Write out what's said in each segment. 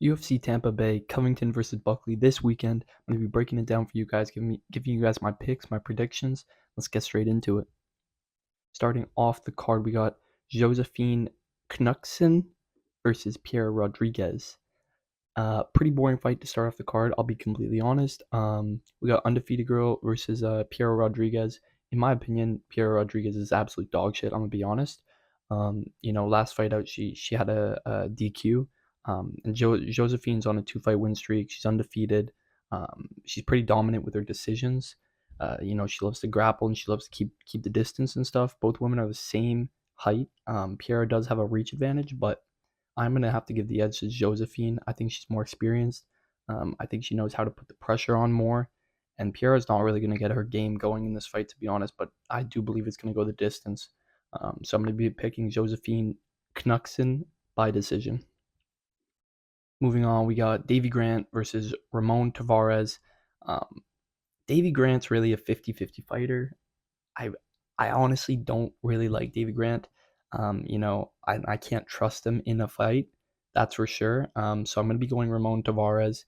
UFC Tampa Bay, Covington versus Buckley this weekend. I'm going to be breaking it down for you guys, giving you guys my picks, my predictions. Let's get straight into it. Starting off the card, we got Josephine Knudsen versus Pierre Rodriguez. Pretty boring fight to start off the card. I'll be completely honest. We got Undefeated Girl versus Pierre Rodriguez. In my opinion, Pierre Rodriguez is absolute dog shit. I'm gonna be honest. Last fight out, she had a DQ. And Josephine's on a 2-fight win streak. She's undefeated. She's pretty dominant with her decisions. She loves to grapple and she loves to keep the distance and stuff. Both women are the same height. Pierre does have a reach advantage, but I'm going to have to give the edge to Josephine. I think she's more experienced. I think she knows how to put the pressure on more. And Piera's not really going to get her game going in this fight, to be honest, but I do believe it's going to go the distance. So I'm going to be picking Josephine Knudsen by decision. Moving on, we got Davy Grant versus Ramon Tavares. Davy Grant's really a 50-50 fighter. I I honestly don't really like Davy Grant. I can't trust him in a fight. That's for sure. So I'm going to be going Ramon Tavares.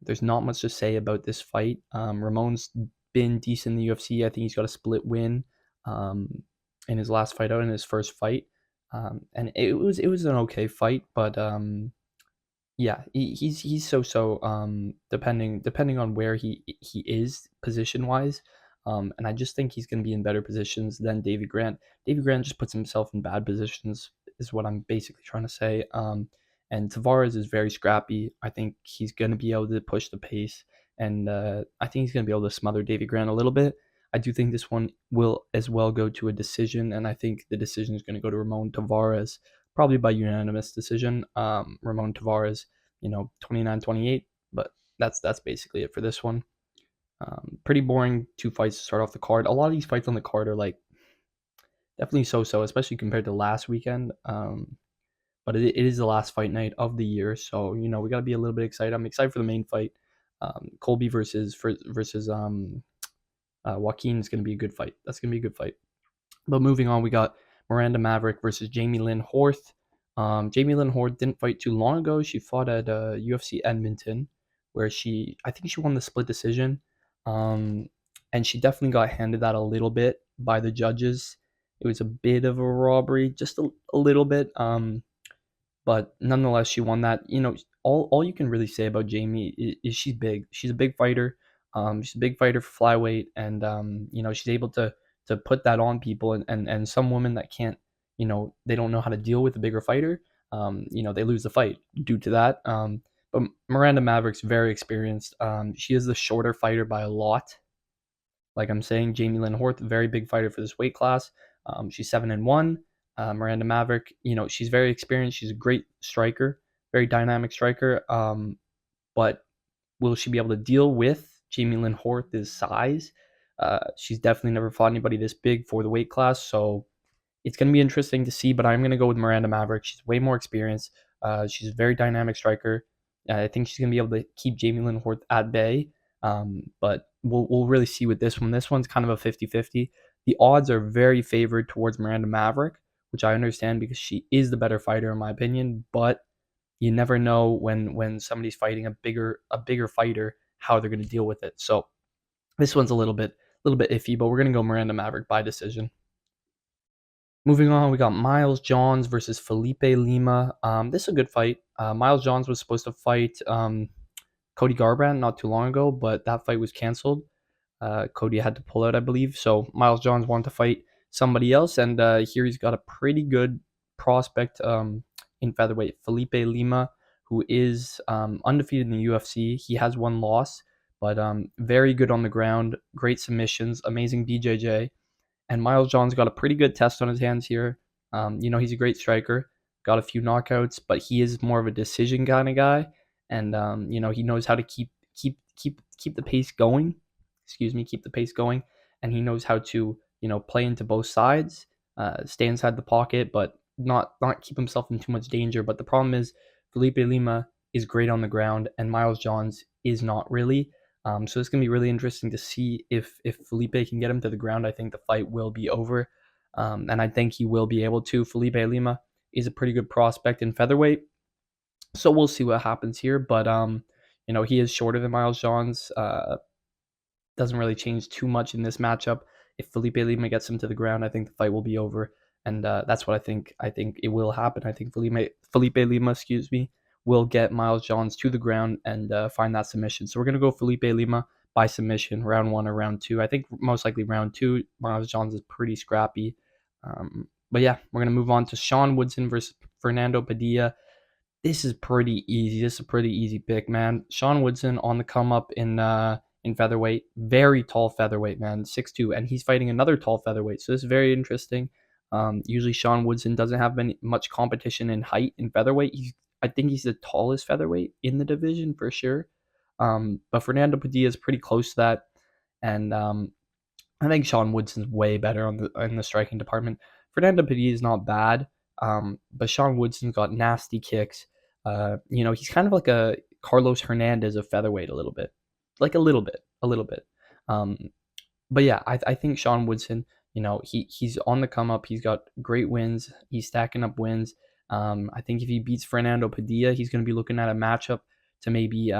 There's not much to say about this fight. Ramon's been decent in the UFC. I think he's got a split win in his last fight out, in his first fight. And it was an okay fight, but yeah, he's so depending on where he is position wise. And I just think he's going to be in better positions than Davy Grant. Davy Grant just puts himself in bad positions, is what I'm basically trying to say. And Tavares is very scrappy. I think he's going to be able to push the pace, and I think he's going to be able to smother Davy Grant a little bit. I do think this one will as well go to a decision, and I think the decision is going to go to Ramon Tavares, probably by unanimous decision. Ramon Tavares, 29-28, but that's basically it for this one. Pretty boring 2 fights to start off the card. A lot of these fights on the card are like definitely so, especially compared to last weekend. But it is the last fight night of the year, so we got to be a little bit excited. I'm excited for the main fight. Colby versus Joaquin is going to be a good fight. That's going to be a good fight. But moving on, we got Miranda Maverick versus Jamie Lynn Horth. Jamie Lynn Horth didn't fight too long ago. She fought at UFC Edmonton, where I think she won the split decision. And she definitely got handed that a little bit by the judges. It was a bit of a robbery, just a little bit. But nonetheless, she won that. All you can really say about Jamie is she's big. She's a big fighter. She's a big fighter for flyweight, and she's able to put that on people. And some women that can't, they don't know how to deal with a bigger fighter. They lose the fight due to that. But Miranda Maverick's very experienced. She is the shorter fighter by a lot. Like I'm saying, Jamie Lynn Horth, very big fighter for this weight class. She's 7-1. Miranda Maverick, she's very experienced. She's a great striker, very dynamic striker. But will she be able to deal with Jamie Lynn Horth's size? She's definitely never fought anybody this big for the weight class, so it's going to be interesting to see. But I'm going to go with Miranda Maverick. She's way more experienced. She's a very dynamic striker. I think she's going to be able to keep Jamie Lynn Horth at bay. But we'll really see with this one. This one's kind of a 50-50. The odds are very favored towards Miranda Maverick, which I understand because she is the better fighter in my opinion, but you never know when somebody's fighting a bigger fighter how they're going to deal with it. So this one's a little bit iffy, but we're going to go Miranda Maverick by decision. Moving on, we got Miles Johns versus Felipe Lima. This is a good fight. Miles Johns was supposed to fight Cody Garbrandt not too long ago, but that fight was canceled. Cody had to pull out, I believe. So Miles Johns wanted to fight somebody else, and here he's got a pretty good prospect in featherweight, Felipe Lima, who is undefeated in the UFC. He has one loss, but very good on the ground, great submissions, amazing BJJ. And Miles Johns got a pretty good test on his hands here. He's a great striker, got a few knockouts, but he is more of a decision kind of guy, and he knows how to keep the pace going. Keep the pace going, and he knows how to play into both sides, stay inside the pocket, but not keep himself in too much danger. But the problem is Felipe Lima is great on the ground, and Miles Johns is not really. So it's going to be really interesting to see if Felipe can get him to the ground. I think the fight will be over, and I think he will be able to. Felipe Lima is a pretty good prospect in featherweight. So we'll see what happens here. But he is shorter than Miles Johns. Doesn't really change too much in this matchup. If Felipe Lima gets him to the ground, I think the fight will be over, and that's what I think. I think it will happen. I think Felipe Lima, will get Miles Johns to the ground and find that submission. So we're gonna go Felipe Lima by submission, round one or round two. I think most likely round two. Miles Johns is pretty scrappy. But yeah, we're gonna move on to Sean Woodson versus Fernando Padilla. This is pretty easy. This is a pretty easy pick, man. Sean Woodson on the come up in featherweight, very tall featherweight, man, 6'2", and he's fighting another tall featherweight. So this is very interesting. Usually Sean Woodson doesn't have much competition in height in featherweight. I think he's the tallest featherweight in the division for sure. But Fernando Padilla is pretty close to that, and I think Sean Woodson's way better in the striking department. Fernando Padilla is not bad, but Sean Woodson's got nasty kicks. He's kind of like a Carlos Hernandez of featherweight a little bit, like a little bit. Um, but yeah, I think Sean Woodson, he's on the come up. He's got great wins. He's stacking up wins. I think if he beats Fernando Padilla, he's going to be looking at a matchup to maybe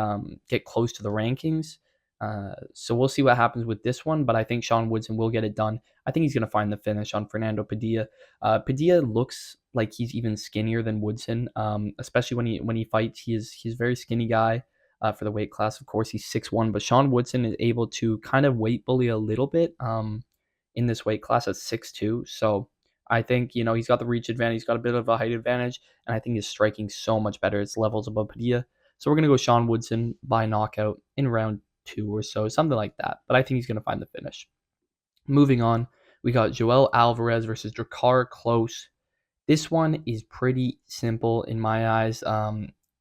get close to the rankings. So we'll see what happens with this one, but I think Sean Woodson will get it done. I think he's going to find the finish on Fernando Padilla. Padilla looks like he's even skinnier than Woodson, especially when he fights. He's a very skinny guy for the weight class. Of course, he's 6'1", but Sean Woodson is able to kind of weight bully a little bit in this weight class at 6'2". So I think, he's got the reach advantage. He's got a bit of a height advantage, and I think his striking so much better. It's levels above Padilla. So we're going to go Sean Woodson by knockout in round two or so, something like that. But I think he's going to find the finish. Moving on, we got Joel Alvarez versus Drakkar Klose. This one is pretty simple in my eyes.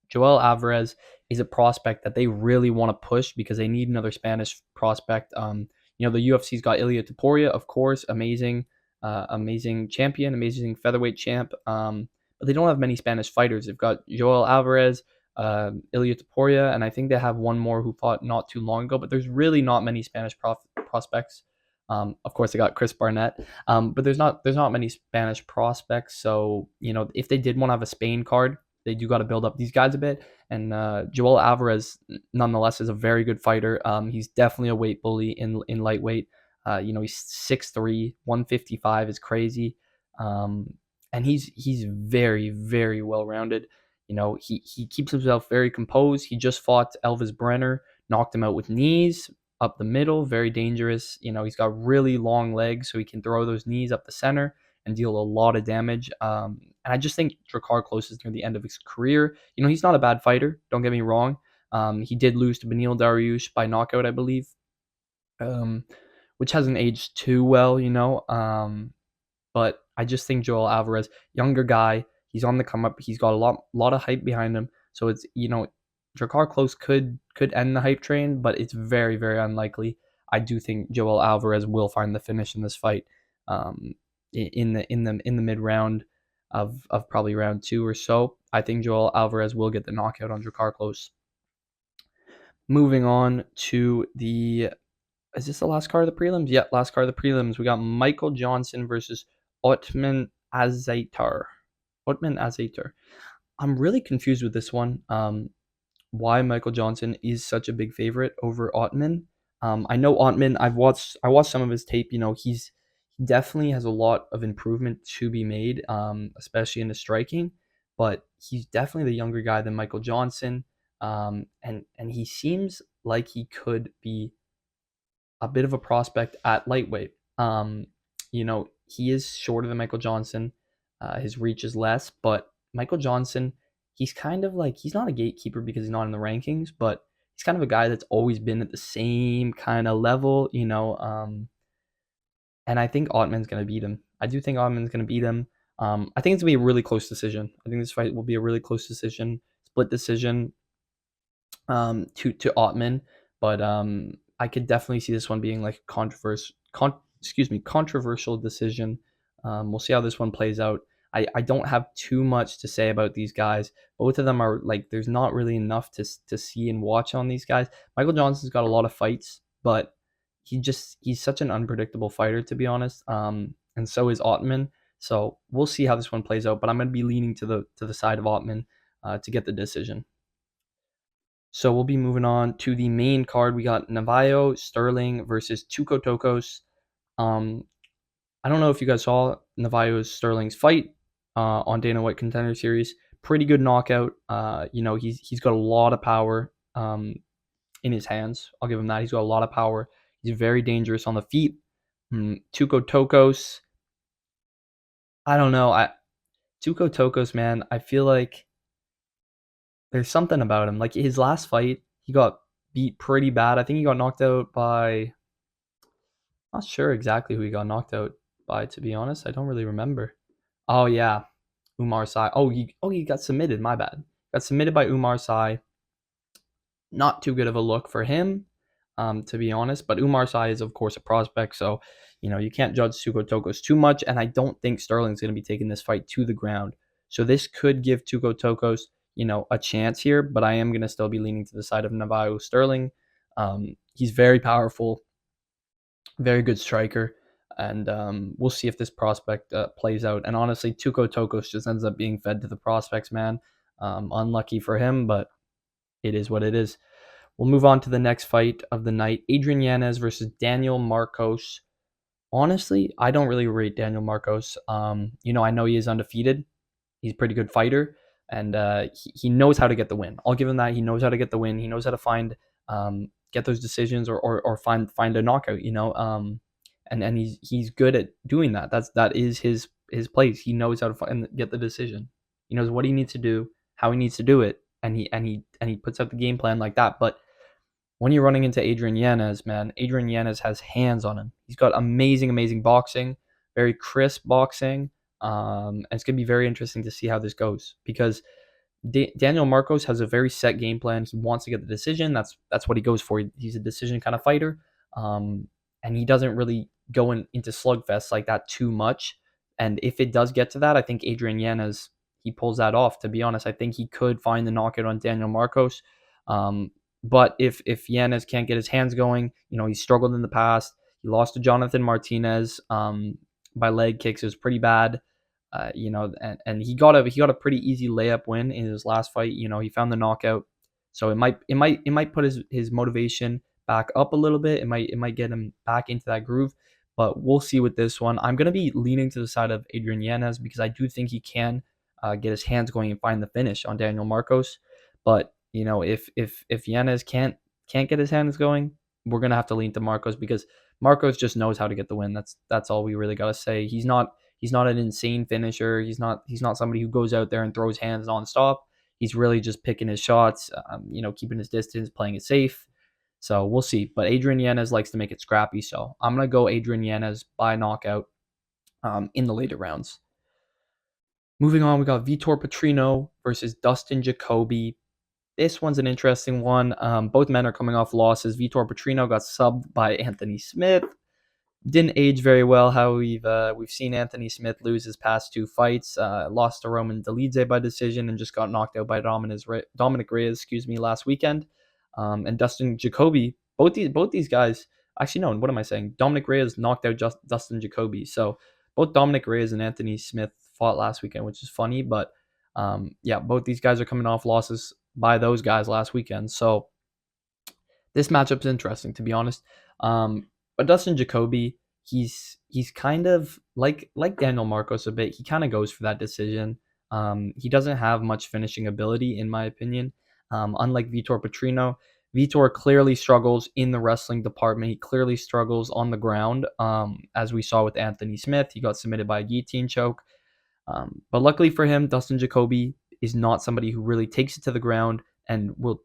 Joel Alvarez is a prospect that they really want to push because they need another Spanish prospect. The UFC's got Ilia Topuria, of course, amazing champion, amazing featherweight champ. But they don't have many Spanish fighters. They've got Joel Alvarez, Ilia Topuria, and I think they have one more who fought not too long ago. But there's really not many Spanish prospects. Of course, they got Chris Barnett, but there's not many Spanish prospects. So if they did want to have a Spain card, they do got to build up these guys a bit. And Joel Alvarez, nonetheless, is a very good fighter. He's definitely a weight bully in lightweight. He's 6'3", 155 is crazy, and he's very, very well rounded. He keeps himself very composed. He just fought Elvis Brenner, knocked him out with knees up the middle, very dangerous. He's got really long legs, so he can throw those knees up the center and deal a lot of damage. And I just think Drakkar Klose is near the end of his career. He's not a bad fighter. Don't get me wrong. He did lose to Beneil Dariush by knockout, I believe, which hasn't aged too well, But I just think Joel Alvarez, younger guy, he's on the come up. He's got a lot of hype behind him. So it's Drakkar Klose could end the hype train, but it's very, very unlikely. I do think Joel Alvarez will find the finish in this fight. In the mid round of probably round two or so. I think Joel Alvarez will get the knockout on Drakkar Klose. Moving on to is this the last card of the prelims? Yeah, last card of the prelims. We got Michael Johnson versus Ottman Azaitar. I'm really confused with this one. Why Michael Johnson is such a big favorite over Ottman. I know Ottman. I watched some of his tape. He definitely has a lot of improvement to be made, especially in the striking. But he's definitely the younger guy than Michael Johnson, and he seems like he could be a bit of a prospect at lightweight. He is shorter than Michael Johnson. His reach is less, but Michael Johnson, he's kind of like, he's not a gatekeeper because he's not in the rankings, but he's kind of a guy that's always been at the same kind of level, and I think Ottman's going to beat him. I do think Ottman's going to beat him. I think it's going to be a really close decision. I think this fight will be a really close decision, split decision to Ottman, but I could definitely see this one being like controversial decision. We'll see how this one plays out. I don't have too much to say about these guys. Both of them are like, there's not really enough to see and watch on these guys. Michael Johnson's got a lot of fights, but he's such an unpredictable fighter, to be honest. And so is Ottman. So we'll see how this one plays out, but I'm going to be leaning to the side of Ottman. to get the decision. So we'll be moving on to the main card. We got Navajo Sterling versus Tuco Tokos. Um, I don't know if you guys saw Navajo Sterling's fight on Dana White Contender Series. Pretty good knockout. He's got a lot of power in his hands. I'll give him that. He's got a lot of power. He's very dangerous on the feet. Tuco Tokos. I don't know. Tuco Tokos, man. I feel like there's something about him. Like his last fight, he got beat pretty bad. I think he got knocked out by. Not sure exactly who he got knocked out by. To be honest, I don't really remember. Oh yeah, Umar Sai. He got submitted. My bad. Got submitted by Umar Sai. Not too good of a look for him, to be honest. But Umar Sai is, of course, a prospect, so you can't judge Tuco Tokos too much. And I don't think Sterling's going to be taking this fight to the ground. So this could give Tuco Tokos, a chance here. But I am going to still be leaning to the side of Navajo Sterling. He's very powerful, very good striker. And we'll see if this prospect plays out. And honestly, Tuco Tokos just ends up being fed to the prospects, man. Unlucky for him, but it is what it is. We'll move on to the next fight of the night. Adrian Yanez versus Daniel Marcos. Honestly, I don't really rate Daniel Marcos. I know he is undefeated. He's a pretty good fighter, and he knows how to get the win. I'll give him that. He knows how to get the win. He knows how to get those decisions or find a knockout. And he's good at doing that. That is his place. He knows how to get the decision. He knows what he needs to do, how he needs to do it, and he puts out the game plan like that. But when you're running into Adrian Yanez, man, Adrian Yanez has hands on him. He's got amazing boxing, very crisp boxing. And it's going to be very interesting to see how this goes because Daniel Marcos has a very set game plan. He wants to get the decision. That's what he goes for. He's a decision kind of fighter. And he doesn't really go into slugfests like that too much. And if it does get to that, I think Adrian Yanez, he pulls that off. To be honest, I think he could find the knockout on Daniel Marcos. But if Yanez can't get his hands going, he's struggled in the past. He lost to Jonathan Martinez by leg kicks. It was pretty bad. And he got a pretty easy layup win in his last fight. He found the knockout, so it might put his motivation back up a little bit. It might get him back into that groove. But we'll see with this one. I'm gonna be leaning to the side of Adrian Yanez because I do think he can get his hands going and find the finish on Daniel Marcos. But if Yanez can't get his hands going, we're gonna have to lean to Marcos because Marcos just knows how to get the win. That's all we really gotta say. He's not an insane finisher. He's not somebody who goes out there and throws hands nonstop. He's really just picking his shots, keeping his distance, playing it safe. So we'll see. But Adrian Yanez likes to make it scrappy. So I'm going to go Adrian Yanez by knockout in the later rounds. Moving on, we got Vitor Petrino versus Dustin Jacoby. This one's an interesting one. Both men are coming off losses. Vitor Petrino got subbed by Anthony Smith. Didn't age very well. How we've seen Anthony Smith lose his past two fights. Lost to Roman Dolidze by decision and just got knocked out by Dominic Reyes, last weekend. And Dustin Jacoby, both these guys. Actually, no. What am I saying? Dominic Reyes knocked out Dustin Jacoby. So both Dominic Reyes and Anthony Smith fought last weekend, which is funny. But both these guys are coming off losses by those guys last weekend. So this matchup's interesting, to be honest. But Dustin Jacoby, he's kind of like Daniel Marcos a bit. He kind of goes for that decision. He doesn't have much finishing ability, in my opinion. Unlike Vitor Petrino, Vitor clearly struggles in the wrestling department. He clearly struggles on the ground, as we saw with Anthony Smith. He got submitted by a guillotine choke. But luckily for him, Dustin Jacoby is not somebody who really takes it to the ground and will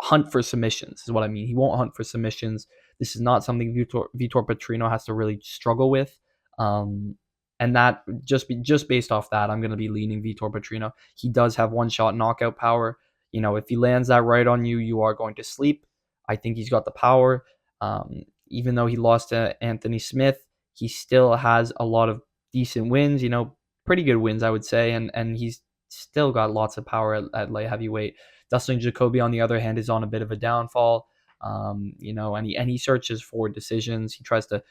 hunt for submissions, is what I mean. He won't hunt for submissions. This is not something Vitor Petrino has to really struggle with. And that just based off that, I'm going to be leaning Vitor Petrino. He does have one-shot knockout power. If he lands that right on you, you are going to sleep. I think he's got the power. Even though he lost to Anthony Smith, he still has a lot of decent wins, pretty good wins, I would say. And he's still got lots of power at light heavyweight. Dustin Jacoby, on the other hand, is on a bit of a downfall. And he searches for decisions. He tries to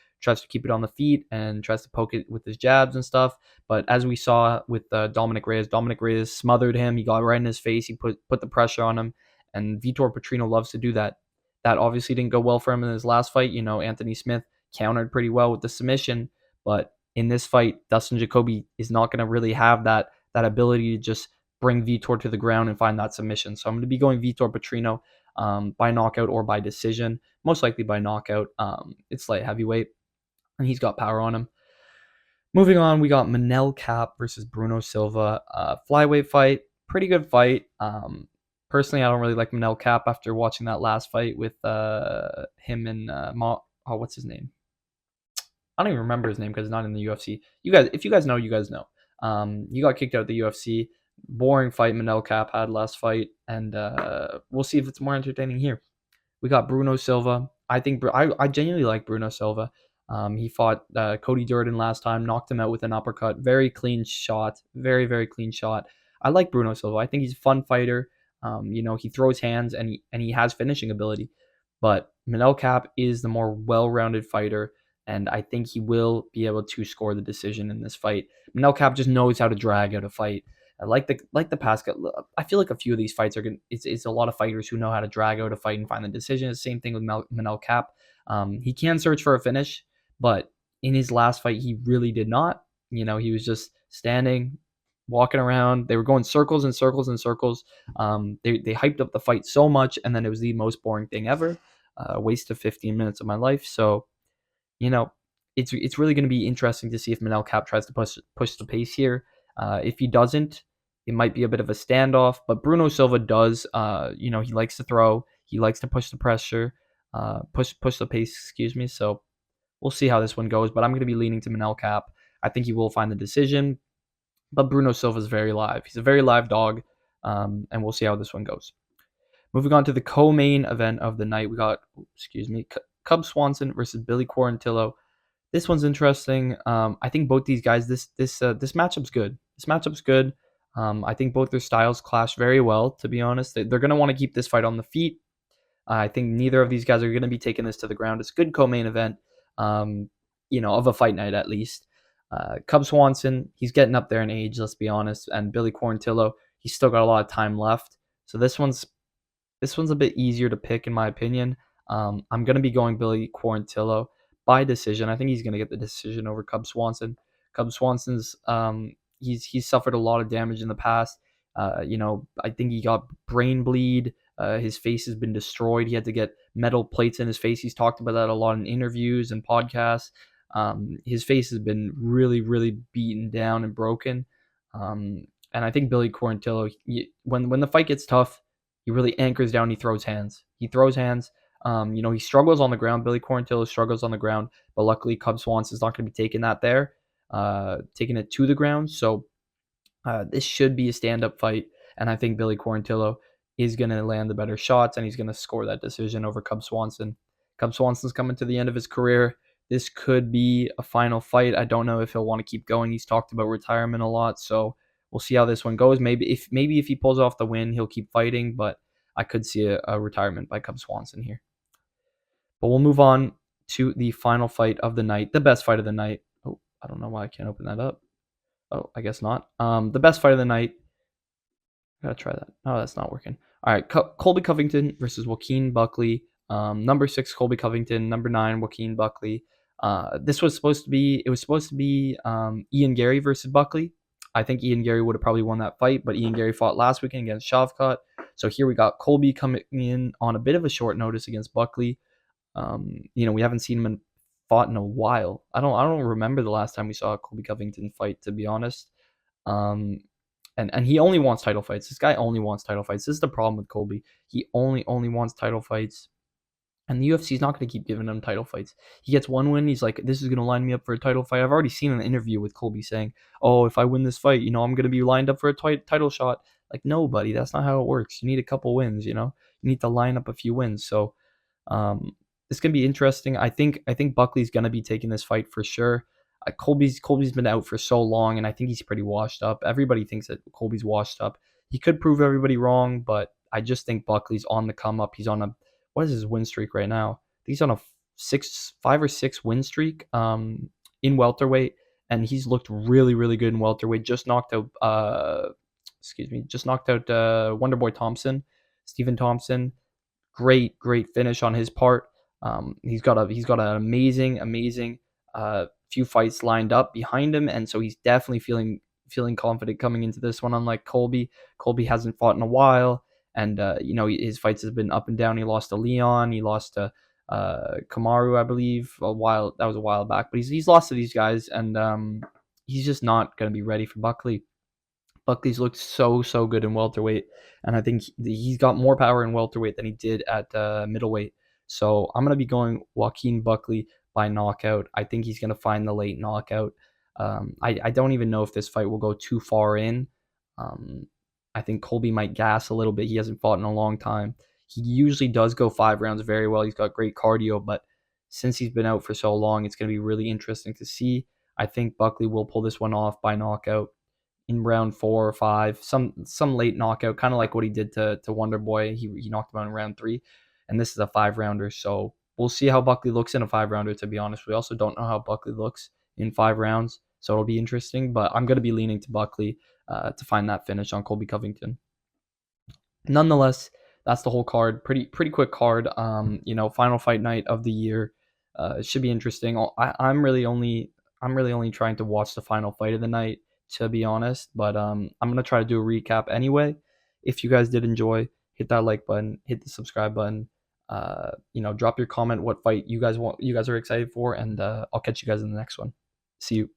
keep it on the feet and tries to poke it with his jabs and stuff. But as we saw with Dominic Reyes smothered him. He got right in his face. He put the pressure on him, and Vitor Petrino loves to do that. That obviously didn't go well for him in his last fight. Anthony Smith countered pretty well with the submission, but in this fight, Dustin Jacoby is not going to really have that ability to just bring Vitor to the ground and find that submission. So I'm going to be going Vitor Petrino by knockout or by decision, most likely by knockout. It's light heavyweight, and he's got power on him. Moving on, we got Manel Kape versus Bruno Silva. Flyweight fight, pretty good fight. Personally, I don't really like Manel Kape after watching that last fight with him and what's his name? I don't even remember his name because it's not in the UFC. If you guys know, you guys know. He got kicked out of the UFC. Boring fight Manel Kape had last fight, and we'll see if it's more entertaining here. We got Bruno Silva. I genuinely like Bruno Silva. He fought Cody Durden last time, knocked him out with an uppercut. Very clean shot. Very, very clean shot. I like Bruno Silva. I think he's a fun fighter. He throws hands and he has finishing ability. But Manel Kape is the more well-rounded fighter, and I think he will be able to score the decision in this fight. Manel Kape just knows how to drag out a fight. Like the past, I feel like a few of these fights are going. It's a lot of fighters who know how to drag out a fight and find the decision. It's the same thing with Manel Kape. He can search for a finish, but in his last fight, he really did not. He was just standing, walking around. They were going circles and circles and circles. They hyped up the fight so much, and then it was the most boring thing ever. Waste of 15 minutes of my life. So, it's really going to be interesting to see if Manel Kape tries to push the pace here. If he doesn't, it might be a bit of a standoff. But Bruno Silva does. He likes to throw. He likes to push the pressure, push the pace. Excuse me. So we'll see how this one goes. But I'm going to be leaning to Manel Kape. I think he will find the decision. But Bruno Silva is very live. He's a very live dog, and we'll see how this one goes. Moving on to the co-main event of the night, we got, Cub Swanson versus Billy Quarantillo. This one's interesting. I think both these guys, this matchup's good. This matchup's good. I think both their styles clash very well, to be honest. They're going to want to keep this fight on the feet. I think neither of these guys are going to be taking this to the ground. It's a good co-main event, of a fight night at least. Cub Swanson, he's getting up there in age, let's be honest. And Billy Quarantillo, he's still got a lot of time left. So this one's a bit easier to pick, in my opinion. I'm going to be going Billy Quarantillo by decision. I think he's going to get the decision over Cub Swanson. Cub Swanson's he's suffered a lot of damage in the past. I think he got brain bleed. His face has been destroyed. He had to get metal plates in his face. He's talked about that a lot in interviews and podcasts. His face has been really, really beaten down and broken. And I think Billy Quarantillo, when the fight gets tough, he really anchors down. He throws hands. He struggles on the ground. Billy Quarantillo struggles on the ground, but luckily Cub Swanson's not going to be taking it to the ground. So this should be a stand-up fight, and I think Billy Quarantillo is going to land the better shots, and he's going to score that decision over Cub Swanson. Cub Swanson's coming to the end of his career. This could be a final fight. I don't know if he'll want to keep going. He's talked about retirement a lot, so we'll see how this one goes. Maybe if he pulls off the win, he'll keep fighting, but I could see a retirement by Cub Swanson here. But we'll move on to the final fight of the night, the best fight of the night. Oh, I don't know why I can't open that up. Oh, I guess not. The best fight of the night. I gotta try that. Oh, that's not working. All right, Colby Covington versus Joaquin Buckley. Number 6, Colby Covington. Number 9, Joaquin Buckley. This was supposed to be. It was supposed to be Ian Gary versus Buckley. I think Ian Gary would have probably won that fight, but Ian Gary fought last weekend against Shavkat. So here we got Colby coming in on a bit of a short notice against Buckley. We haven't seen him fought in a while. I don't remember the last time we saw a Colby Covington fight, to be honest. And he only wants title fights. This guy only wants title fights. This is the problem with Colby. He only wants title fights. And the UFC is not going to keep giving him title fights. He gets one win. He's like, this is going to line me up for a title fight. I've already seen an interview with Colby saying, oh, if I win this fight, I'm going to be lined up for a title shot. Like, no, buddy, that's not how it works. You need a couple wins, You need to line up a few wins. So it's going to be interesting. I think Buckley's going to be taking this fight for sure. Colby's been out for so long, and I think he's pretty washed up. Everybody thinks that Colby's washed up. He could prove everybody wrong, but I just think Buckley's on the come up. He's on what is his win streak right now? He's on a 5 or 6 win streak in welterweight, and he's looked really, really good in welterweight. Just knocked out Wonderboy Thompson, Stephen Thompson. Great finish on his part. He's got an amazing few fights lined up behind him, and so he's definitely feeling confident coming into this one. Unlike Colby hasn't fought in a while, and his fights have been up and down. He lost to Leon, he lost to Kamaru, I believe, that was a while back, but he's lost to these guys, and he's just not going to be ready for Buckley. Buckley's looked so good in welterweight, and I think he's got more power in welterweight than he did at middleweight. So I'm gonna be going Joaquin Buckley by knockout. I think he's gonna find the late knockout. I don't even know if this fight will go too far in. Um, I think Colby might gas a little bit. He hasn't fought in a long time. He usually does go 5 rounds very well. He's got great cardio, but since he's been out for so long, it's going to be really interesting to see. I think Buckley will pull this one off by knockout in round 4 or 5, some late knockout, kind of like what he did to Wonder Boy. He knocked him out in round 3, and this is a 5 rounder. So we'll see how Buckley looks in a 5 rounder. To be honest, we also don't know how Buckley looks in 5 rounds, so it'll be interesting. But I'm going to be leaning to Buckley to find that finish on Colby Covington. Nonetheless, that's the whole card. Pretty quick card. Final fight night of the year. It should be interesting. I'm really only trying to watch the final fight of the night, to be honest. But I'm gonna try to do a recap anyway. If you guys did enjoy, hit that like button, hit the subscribe button. Drop your comment what fight you guys are excited for, and I'll catch you guys in the next one. See you.